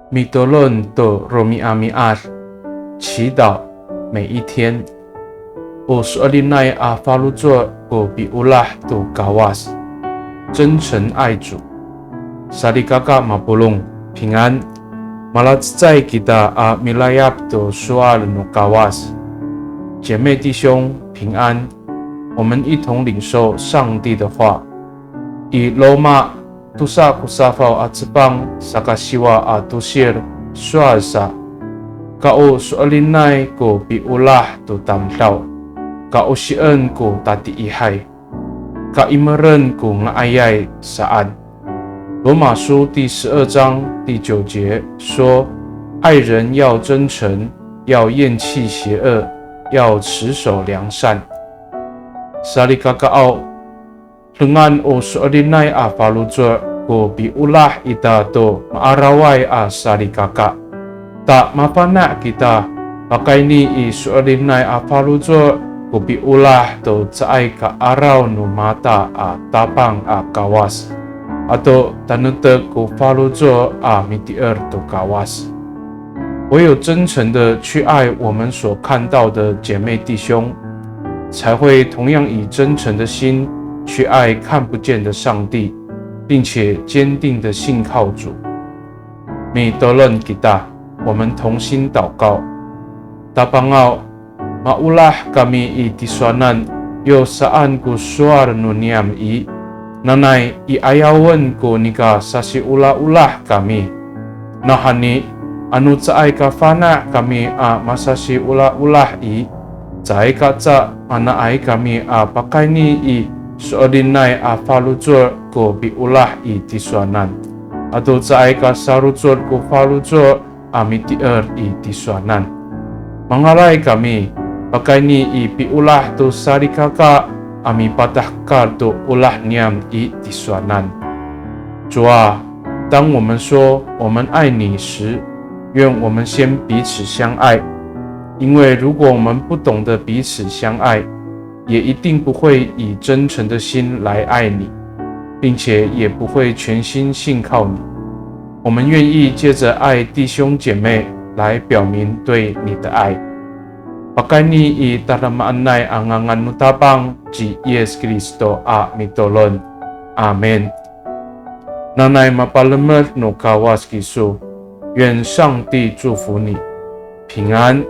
米多伦的罗米阿米阿，祈祷每一天。我是阿里奈阿法鲁佐我比乌拉都嘎瓦斯，真诚爱主。萨利嘎嘎马布隆平安。马拉兹在吉达阿米拉亚都苏阿伦嘎瓦斯，姐妹弟兄平安。我们一同领受上帝的话，以罗马。Tusa kusafaw at sepang sa kasiwa at tusir suasa. Kao sualinay ko piulah tu tamtaw. Kao sian ko tati ihay. Kaimaran ko ngayay saan. 罗马书第12章第9节说：爱人要真诚，要厌弃邪恶，要持守良善。Salikakao dengan o sualinay a falujo ko biulah ita to maaraway a salikaka. Ta mapana kita pakai ni i sualinay a falujo ko biulah to caay ka araw no mata a tapang a kawas. Ato tanutag ko falujo a mitier to kawas. 唯有真诚的去爱我们所看到的姐妹弟兄，才会同样以真诚的心去爱看不见的上帝，并且坚定的信靠主。米多伦吉达，我们同心祷告。Tapangao, maulah kami i tiswanan, yo saan ko suar nuniam i, nanay iayawan ko nika sasi ula-ulah kami. Nahani, anu caay ka fana kami a masasi ula-ulah i, caay ka ca anaay kami a pakai ni i, suodinay a falujor ko biulah i tiswanan. Ato caay ka sarujor ko falujor a mitier i tiswanan. Mangalay kami, pakai ni i piulah to sarikaka ami patahkar to ulah niam i tiswanan. 主啊，当我们说我们爱你时，愿我们先彼此相爱，因为如果我们不懂得彼此相爱，也一定不会以真诚的心来爱你，并且也不会全心信靠你。我们愿意借着爱弟兄姐妹来表明对你的爱。Pakai ni i taramaan ang nutapang ji Yes Kristo a mitolon. Amen. Nanay mapalamat no kawas kiso. 愿上帝祝福你，平安。